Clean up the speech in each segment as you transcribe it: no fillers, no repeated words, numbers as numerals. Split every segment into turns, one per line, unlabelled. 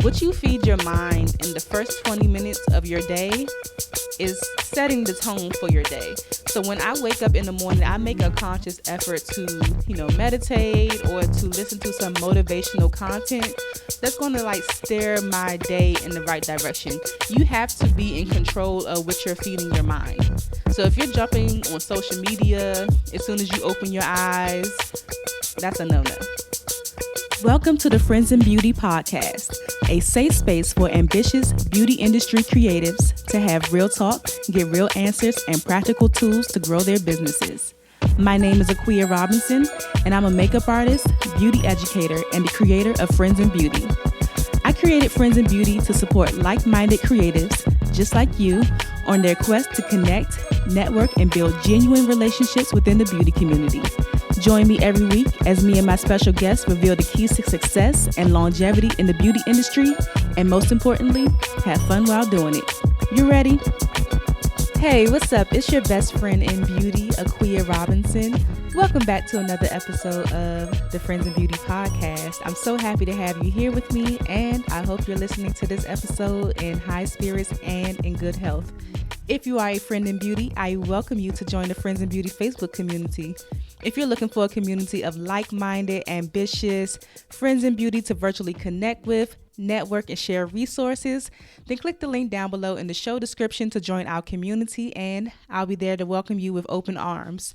What you feed your mind in the first 20 minutes of your day is setting the tone for your day. So when I wake up in the morning, I make a conscious effort to, meditate or to listen to some motivational content that's going to steer my day in the right direction. You have to be in control of what you're feeding your mind. So if you're jumping on social media as soon as you open your eyes, that's a no-no. Welcome to the Friends in Beauty podcast, a safe space for ambitious beauty industry creatives to have real talk, get real answers, and practical tools to grow their businesses. My name is Aquia Robinson, and I'm a makeup artist, beauty educator, and the creator of Friends in Beauty. I created Friends in Beauty to support like-minded creatives just like you on their quest to connect, network, and build genuine relationships within the beauty community. Join me every week as me and my special guests reveal the keys to success and longevity in the beauty industry, and most importantly, have fun while doing it. You ready? Hey, what's up? It's your best friend in beauty, Aquia Robinson. Welcome back to another episode of the Friends in Beauty podcast. I'm so happy to have you here with me, and I hope you're listening to this episode in high spirits and in good health. If you are a friend in beauty, I welcome you to join the Friends in Beauty Facebook community. If you're looking for a community of like-minded, ambitious friends in beauty to virtually connect with, network, and share resources, then click the link down below in the show description to join our community, and I'll be there to welcome you with open arms.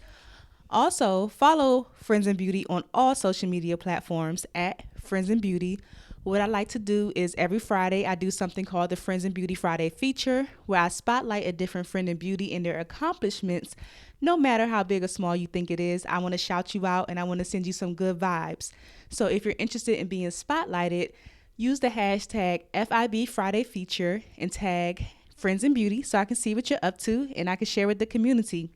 Also, follow Friends in Beauty on all social media platforms at Friends in Beauty. What I like to do is every Friday, I do something called the Friends in Beauty Friday feature, where I spotlight a different friend in beauty and their accomplishments. No matter how big or small you think it is, I want to shout you out and I want to send you some good vibes. So if you're interested in being spotlighted, use the hashtag FIB Friday feature and tag Friends in Beauty so I can see what you're up to and I can share with the community.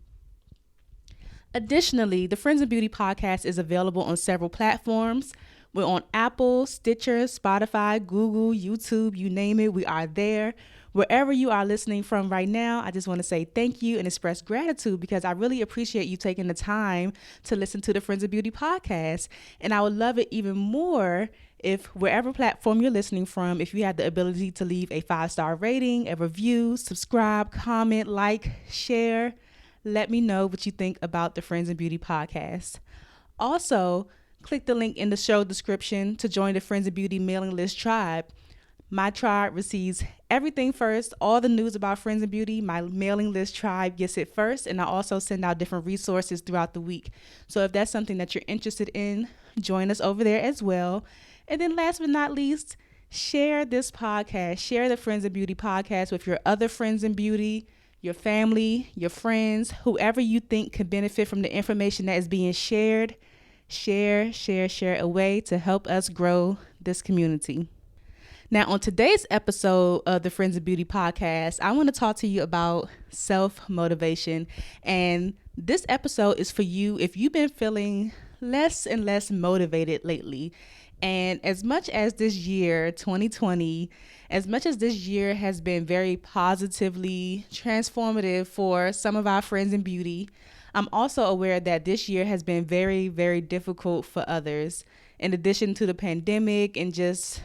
Additionally, the Friends in Beauty podcast is available on several platforms. We're on Apple, Stitcher, Spotify, Google, YouTube, you name it, we are there. Wherever you are listening from right now, I just want to say thank you and express gratitude because I really appreciate you taking the time to listen to the Friends of Beauty podcast. And I would love it even more if wherever platform you're listening from, if you have the ability to leave a 5-star rating, a review, subscribe, comment, like, share, let me know what you think about the Friends of Beauty podcast. Also, click the link in the show description to join the Friends of Beauty mailing list tribe. My tribe receives everything first, all the news about Friends in Beauty. My mailing list tribe gets it first, and I also send out different resources throughout the week. So if that's something that you're interested in, join us over there as well. And then last but not least, share this podcast. Share the Friends in Beauty podcast with your other friends in beauty, your family, your friends, whoever you think could benefit from the information that is being shared. Share away to help us grow this community. Now, on today's episode of the Friends of Beauty podcast, I want to talk to you about self-motivation. And this episode is for you if you've been feeling less and less motivated lately. And as much as this year, 2020, as much as this year has been very positively transformative for some of our friends in beauty, I'm also aware that this year has been very, very difficult for others. In addition to the pandemic and just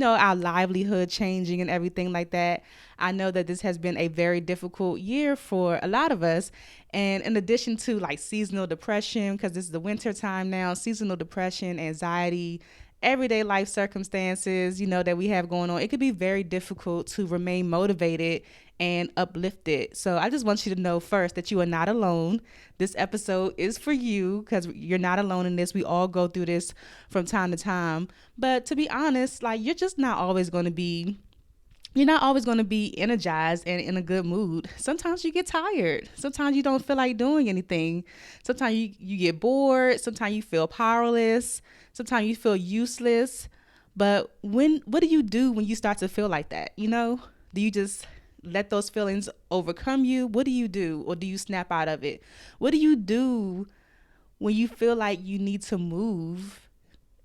our livelihood changing and everything like that. I know that this has been a very difficult year for a lot of us. And in addition to seasonal depression, because this is the winter time now, seasonal depression, anxiety, everyday life circumstances, that we have going on, it could be very difficult to remain motivated and uplifted. So I just want you to know first that you are not alone. This episode is for you because you're not alone in this. We all go through this from time to time. But to be honest, you're just not always going to be energized and in a good mood. Sometimes you get tired. Sometimes you don't feel like doing anything. Sometimes you get bored. Sometimes you feel powerless. Sometimes you feel useless. But what do you do when you start to feel like that? Do you just let those feelings overcome you? What do you do? Or do you snap out of it? What do you do when you feel like you need to move,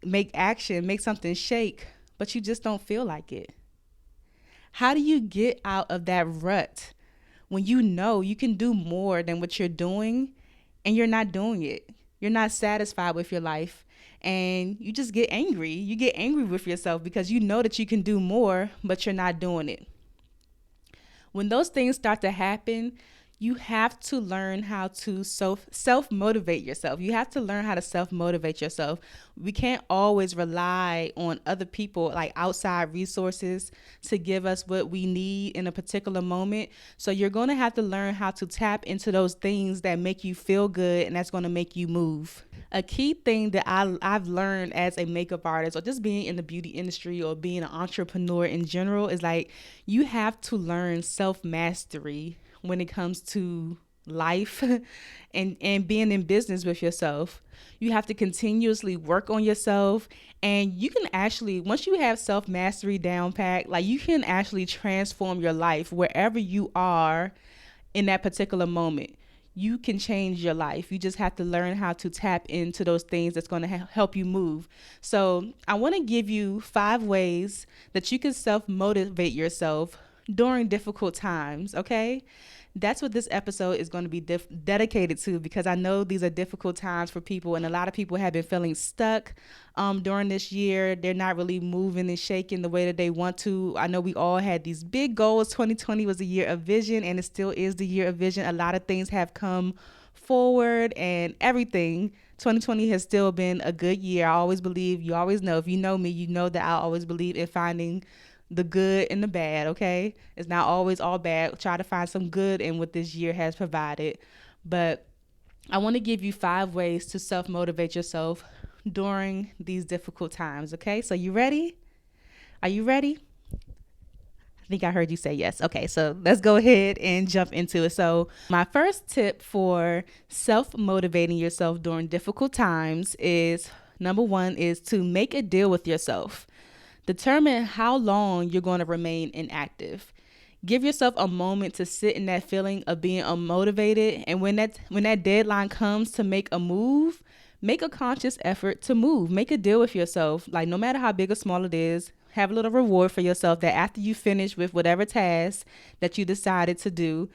make action, make something shake, but you just don't feel like it? How do you get out of that rut when you know you can do more than what you're doing and you're not doing it? You're not satisfied with your life and you just get angry. You get angry with yourself because you know that you can do more, but you're not doing it. When those things start to happen, you have to learn how to self motivate yourself. You have to learn how to self motivate yourself. We can't always rely on other people, like outside resources, to give us what we need in a particular moment. So you're going to have to learn how to tap into those things that make you feel good, and that's going to make you move. A key thing that I've learned as a makeup artist, or just being in the beauty industry, or being an entrepreneur in general, is like you have to learn self mastery when it comes to life and being in business with yourself. You have to continuously work on yourself, and you can actually, once you have self mastery down pat, like you can actually transform your life wherever you are in that particular moment. You can change your life. You just have to learn how to tap into those things that's going to help you move. So I want to give you 5 ways that you can self-motivate yourself during difficult times, okay? That's what this episode is going to be dedicated to, because I know these are difficult times for people, and a lot of people have been feeling stuck during this year. They're not really moving and shaking the way that they want to. I know we all had these big goals. 2020 was a year of vision, and it still is the year of vision. A lot of things have come forward and everything. 2020 has still been a good year. I always believe, you always know, if you know me, you know that I always believe in finding the good and the bad, okay? It's not always all bad. Try to find some good in what this year has provided. But I want to give you 5 ways to self-motivate yourself during these difficult times, okay? So you ready? Are you ready? I think I heard you say yes. Okay, so let's go ahead and jump into it. So my first tip for self-motivating yourself during difficult times is, number 1, is to make a deal with yourself. Determine how long you're going to remain inactive. Give yourself a moment to sit in that feeling of being unmotivated. And when that deadline comes to make a move, make a conscious effort to move. Make a deal with yourself. Like, no matter how big or small it is, have a little reward for yourself that after you finish with whatever task that you decided to do,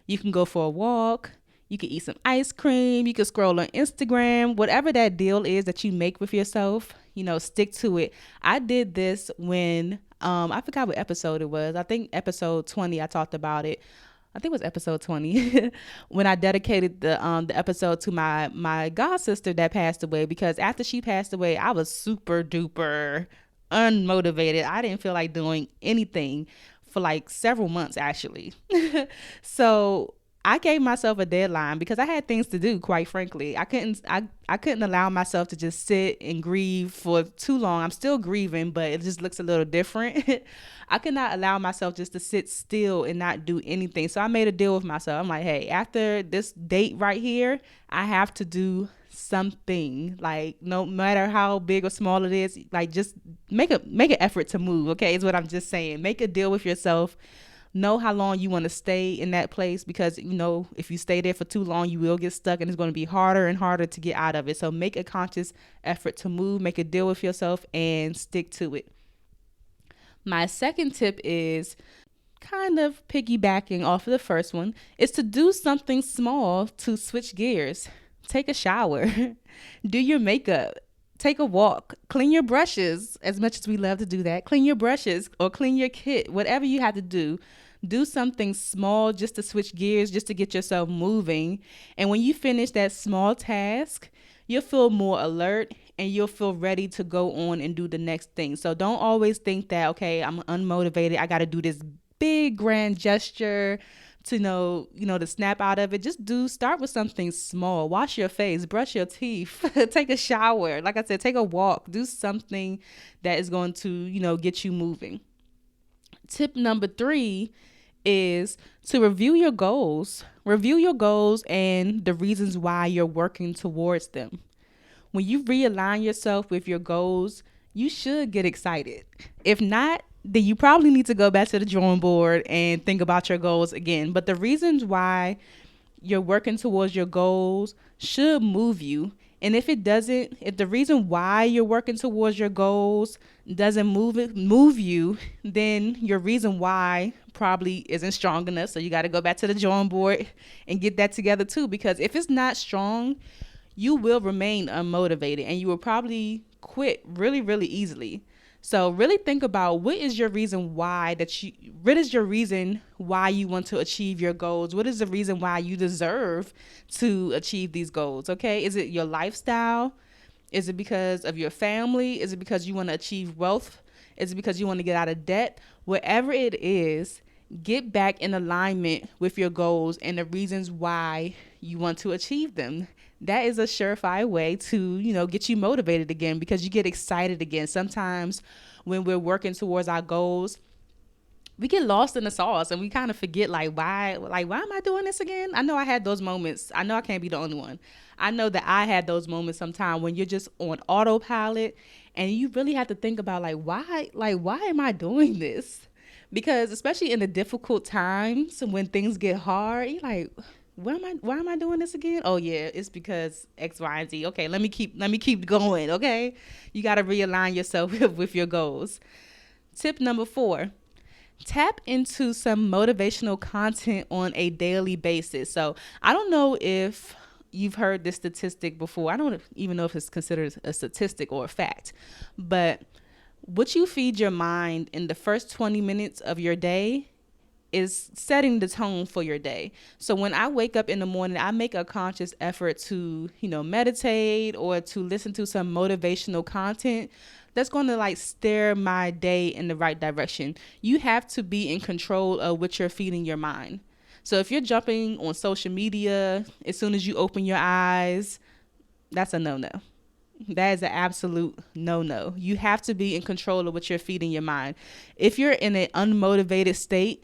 you can go for a walk. You can eat some ice cream. You can scroll on Instagram. Whatever that deal is that you make with yourself, stick to it. I did this when, I forgot what episode it was. I think episode 20, I talked about it. I think it was episode 20 when I dedicated the episode to my god sister that passed away, because after she passed away, I was super duper unmotivated. I didn't feel like doing anything for like several months, actually. So I gave myself a deadline because I had things to do, quite frankly. I couldn't allow myself to just sit and grieve for too long. I'm still grieving, but it just looks a little different. I could not allow myself just to sit still and not do anything. So I made a deal with myself. I'm like, hey, after this date right here, I have to do something. Like, no matter how big or small it is, like, just make an effort to move, okay, is what I'm just saying. Make a deal with yourself. Know how long you want to stay in that place, because if you stay there for too long, you will get stuck, and it's going to be harder and harder to get out of it. So make a conscious effort to move, make a deal with yourself, and stick to it. My second tip is kind of piggybacking off of the first one, is to do something small to switch gears. Take a shower, do your makeup, take a walk, clean your brushes. As much as we love to do that, clean your brushes or clean your kit, whatever you have to do. Do something small just to switch gears, just to get yourself moving. And when you finish that small task, you'll feel more alert and you'll feel ready to go on and do the next thing. So don't always think that, okay, I'm unmotivated, I got to do this big grand gesture to to snap out of it. Start with something small. Wash your face, brush your teeth, take a shower. Like I said, take a walk, do something that is going to, get you moving. Tip number 3 is to review your goals. Review your goals and the reasons why you're working towards them. When you realign yourself with your goals, you should get excited. If not, then you probably need to go back to the drawing board and think about your goals again. But the reasons why you're working towards your goals should move you. And if the reason why you're working towards your goals doesn't move you, then your reason why probably isn't strong enough. So you got to go back to the drawing board and get that together too. Because if it's not strong, you will remain unmotivated and you will probably quit really, really easily. So really think about what is your reason why what is your reason why you want to achieve your goals? What is the reason why you deserve to achieve these goals? Okay. Is it your lifestyle? Is it because of your family? Is it because you want to achieve wealth? Is it because you want to get out of debt? Whatever it is, get back in alignment with your goals and the reasons why you want to achieve them. That is a surefire way to, get you motivated again because you get excited again. Sometimes when we're working towards our goals, we get lost in the sauce and we kind of forget why am I doing this again? I know I had those moments. I know I can't be the only one. I know that I had those moments sometimes when you're just on autopilot and you really have to think about why am I doing this? Because especially in the difficult times when things get hard, you're like, why am I doing this again? Oh yeah, it's because X, Y, and Z. Okay, let me keep going. Okay. You got to realign yourself with your goals. Tip number 4, tap into some motivational content on a daily basis. So I don't know if you've heard this statistic before. I don't even know if it's considered a statistic or a fact, but what you feed your mind in the first 20 minutes of your day is setting the tone for your day. So when I wake up in the morning, I make a conscious effort to, meditate or to listen to some motivational content that's going to steer my day in the right direction. You have to be in control of what you're feeding your mind. So if you're jumping on social media as soon as you open your eyes, that's a no-no. That is an absolute no-no. You have to be in control of what you're feeding your mind. If you're in an unmotivated state,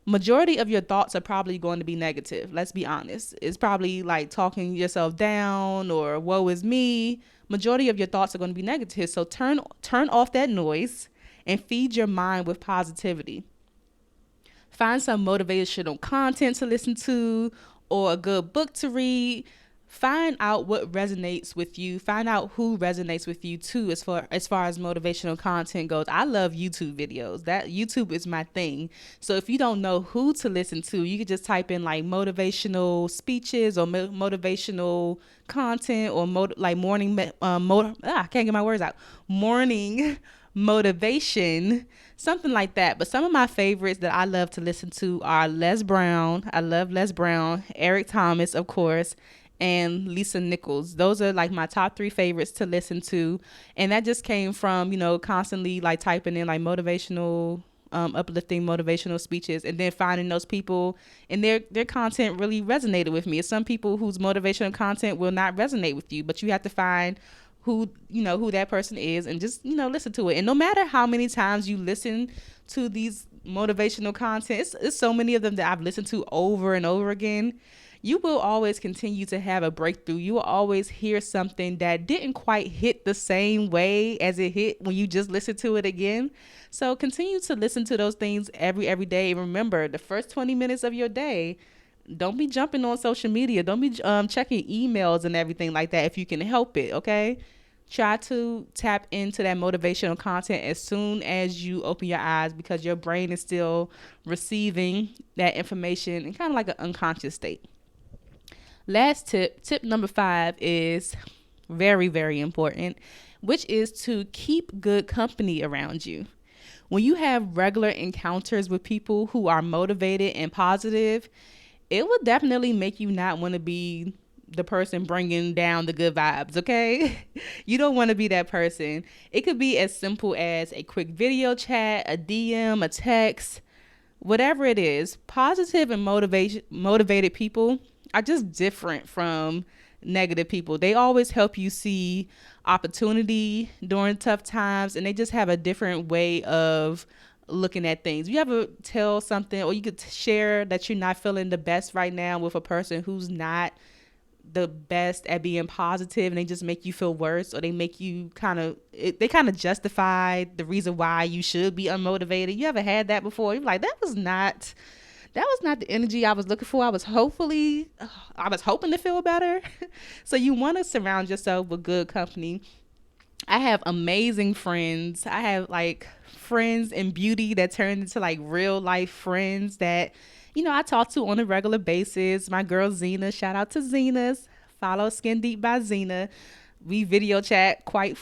majority of your thoughts are probably going to be negative. Let's be honest. It's probably talking yourself down or woe is me. Majority of your thoughts are going to be negative. So turn off that noise and feed your mind with positivity. Find some motivational content to listen to or a good book to read. Find out what resonates with you. Find out who resonates with you too as far as motivational content goes. I love YouTube videos. That YouTube is my thing. So if you don't know who to listen to, you could just type in motivational speeches or motivational content or morning I can't get my words out. Morning motivation, something like that. But some of my favorites that I love to listen to are Les Brown. I love Les Brown, Eric Thomas, of course, and Lisa Nichols. Those are my top 3 favorites to listen to. And that just came from, constantly typing in motivational, uplifting motivational speeches and then finding those people and their content really resonated with me. It's some people whose motivational content will not resonate with you, but you have to find who that person is and just, listen to it. And no matter how many times you listen to these motivational content, it's so many of them that I've listened to over and over again, you will always continue to have a breakthrough. You will always hear something that didn't quite hit the same way as it hit when you just listened to it again. So continue to listen to those things every day. And remember, the first 20 minutes of your day, don't be jumping on social media. Don't be checking emails and everything like that if you can help it, okay? Try to tap into that motivational content as soon as you open your eyes because your brain is still receiving that information in kind of an unconscious state. Last tip number 5 is very, very important, which is to keep good company around you. When you have regular encounters with people who are motivated and positive, it will definitely make you not want to be the person bringing down the good vibes, okay? You don't want to be that person. It could be as simple as a quick video chat, a DM, a text, whatever it is. Positive and motivated people are just different from negative people. They always help you see opportunity during tough times, and they just have a different way of looking at things. You ever tell something or you could share that you're not feeling the best right now with a person who's not the best at being positive and they just make you feel worse, or they make you kind of justify the reason why you should be unmotivated? You ever had that before? You're like, that was not the energy I was looking for. I was hoping to feel better. So you want to surround yourself with good company. I have amazing friends. I have friends in beauty that turned into real life friends that, I talk to on a regular basis. My girl Zena, shout out to Zena's Follow Skin Deep by Zena. We video chat quite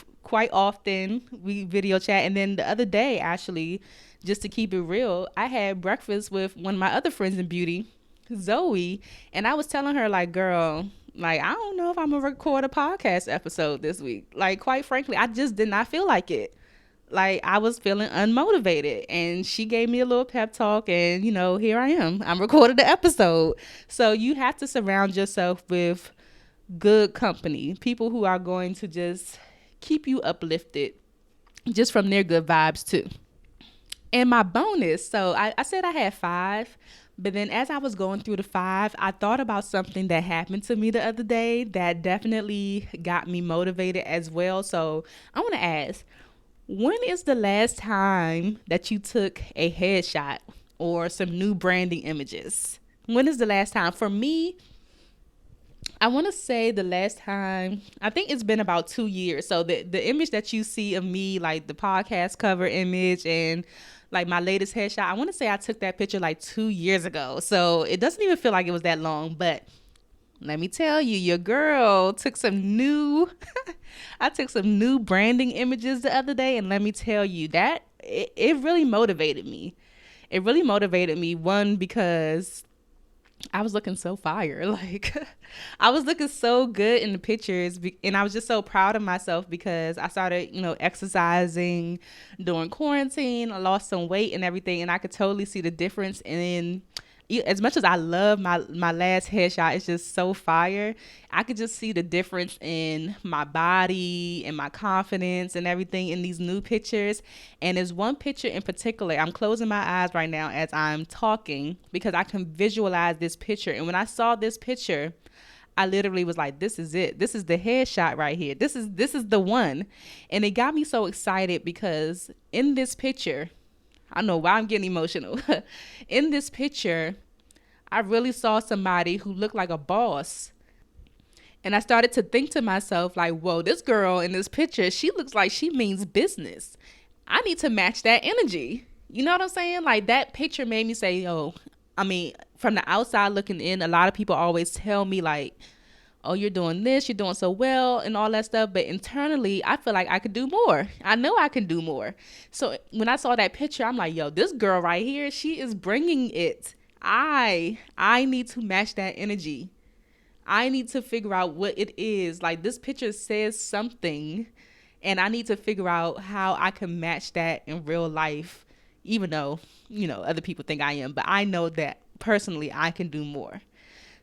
often. We video chat. And then the other day, actually, just to keep it real, I had breakfast with one of my other friends in beauty, Zoe, and I was telling her, like, girl, like, I don't know if I'm gonna record a podcast episode this week. Like, quite frankly, I just did not feel like it. Like, I was feeling unmotivated, and she gave me a little pep talk, and here I am. I'm recording the episode. So you have to surround yourself with good company, people who are going to just keep you uplifted just from their good vibes too. And my bonus, so I said I had 5, but then as I was going through the 5, I thought about something that happened to me the other day that definitely got me motivated as well. So I want to ask, when is the last time that you took a headshot or some new branding images? When is the last time? For me, I want to say the last time, I think it's been about 2 years. So the image that you see of me, like the podcast cover image and like my latest headshot, I want to say I took that picture like 2 years ago. So it doesn't even feel like it was that long. But let me tell you, your girl took some new, I took some new branding images the other day. And let me tell you that it really motivated me. It really motivated me. One, because I was looking so fire. Like, I was looking so good in the pictures, and I was just so proud of myself because I started, exercising during quarantine. I lost some weight and everything, and I could totally see the difference in, as much as I love my last headshot, it's just so fire. I could just see the difference in my body and my confidence and everything in these new pictures. And there's one picture in particular, I'm closing my eyes right now as I'm talking because I can visualize this picture. And when I saw this picture, I literally was like, this is it. This is the headshot right here. This is the one. And it got me so excited because in this picture, I don't know why I'm getting emotional. In this picture, I really saw somebody who looked like a boss. And I started to think to myself, like, whoa, this girl in this picture, she looks like she means business. I need to match that energy. You know what I'm saying? Like, that picture made me say, from the outside looking in, a lot of people always tell me, like, oh, you're doing this, you're doing so well and all that stuff. But internally, I feel like I could do more. I know I can do more. So when I saw that picture, I'm like, yo, this girl right here, she is bringing it. I need to match that energy. I need to figure out what it is. Like, this picture says something, and I need to figure out how I can match that in real life, even though, other people think I am. But I know that personally I can do more.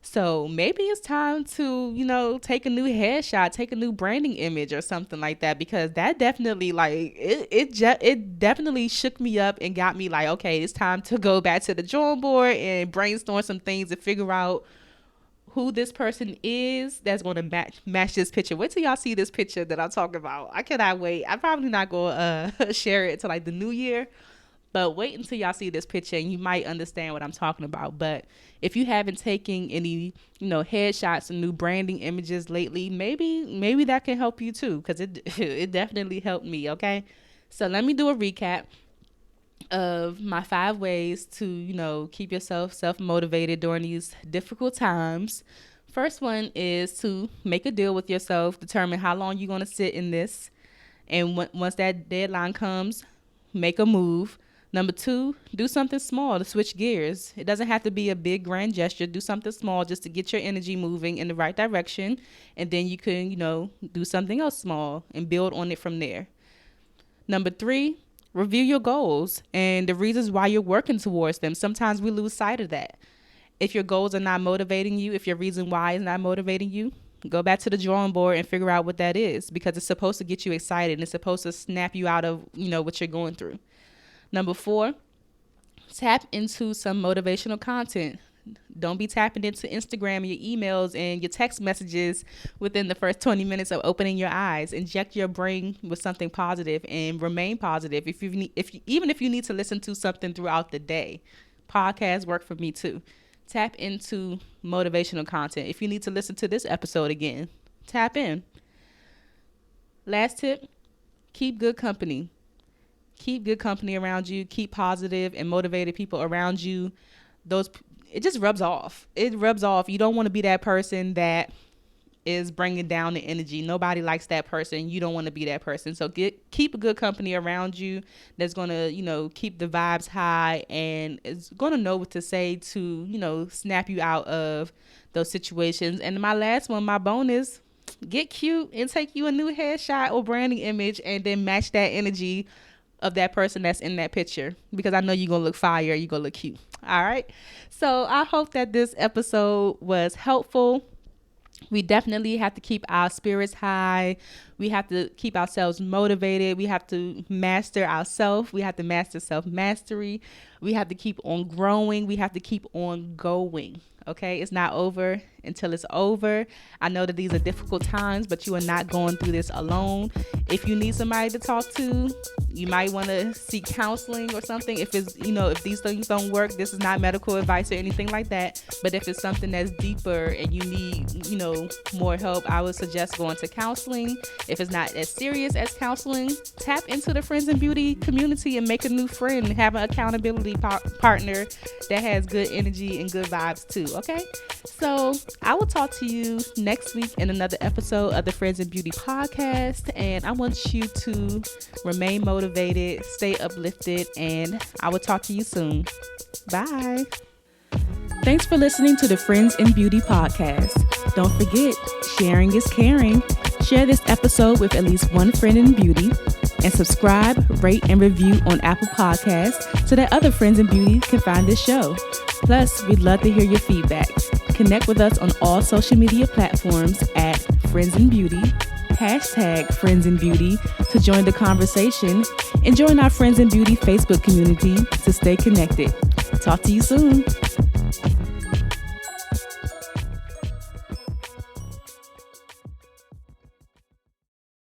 So maybe it's time to, take a new headshot, take a new branding image or something like that, because that definitely, like, it definitely shook me up and got me like, okay, it's time to go back to the drawing board and brainstorm some things and figure out who this person is that's going to match this picture. Wait till y'all see this picture that I'm talking about. I cannot wait. I'm probably not going to share it till like the new year. But wait until y'all see this picture and you might understand what I'm talking about. But if you haven't taken any, headshots and new branding images lately, maybe that can help you too, because it definitely helped me, okay? So let me do a recap of my 5 ways to, keep yourself self-motivated during these difficult times. First one is to make a deal with yourself, determine how long you're going to sit in this. And once that deadline comes, make a move. Number 2, do something small to switch gears. It doesn't have to be a big grand gesture. Do something small just to get your energy moving in the right direction. And then you can, do something else small and build on it from there. Number 3, review your goals and the reasons why you're working towards them. Sometimes we lose sight of that. If your goals are not motivating you, if your reason why is not motivating you, go back to the drawing board and figure out what that is, because it's supposed to get you excited and it's supposed to snap you out of, what you're going through. Number 4, tap into some motivational content. Don't be tapping into Instagram, your emails, and your text messages within the first 20 minutes of opening your eyes. Inject your brain with something positive and remain positive. Even if you need to listen to something throughout the day, podcasts work for me too. Tap into motivational content. If you need to listen to this episode again, tap in. Last tip, keep good company. Keep good company around you. Keep positive and motivated people around you. It just rubs off. It rubs off. You don't want to be that person that is bringing down the energy. Nobody likes that person. You don't want to be that person. So keep a good company around you that's going to, keep the vibes high and is going to know what to say to, snap you out of those situations. And my last one, my bonus, get cute and take you a new headshot or branding image and then match that energy of that person that's in that picture, because I know you're going to look fire. You're going to look cute. All right. So I hope that this episode was helpful. We definitely have to keep our spirits high. We have to keep ourselves motivated. We have to master ourselves. We have to master self-mastery. We have to keep on growing. We have to keep on going. Okay, it's not over until it's over. I know that these are difficult times, but you are not going through this alone. If you need somebody to talk to, you might want to seek counseling or something. If it's, if these things don't work, this is not medical advice or anything like that. But if it's something that's deeper and you need, more help, I would suggest going to counseling. If it's not as serious as counseling, tap into the Friends in Beauty community and make a new friend. Have an accountability partner that has good energy and good vibes too. Okay, so I will talk to you next week in another episode of the Friends in Beauty podcast, and I want you to remain motivated, stay uplifted, and I will talk to you soon. Bye. Thanks for listening to the Friends in Beauty podcast. Don't forget, sharing is caring. Share this episode with at least one friend in beauty, and subscribe, rate, and review on Apple Podcasts so that other friends in beauty can find this show. Plus, we'd love to hear your feedback. Connect with us on all social media platforms at Friends in Beauty, #Friends in Beauty to join the conversation, and join our Friends in Beauty Facebook community to stay connected. Talk to you soon.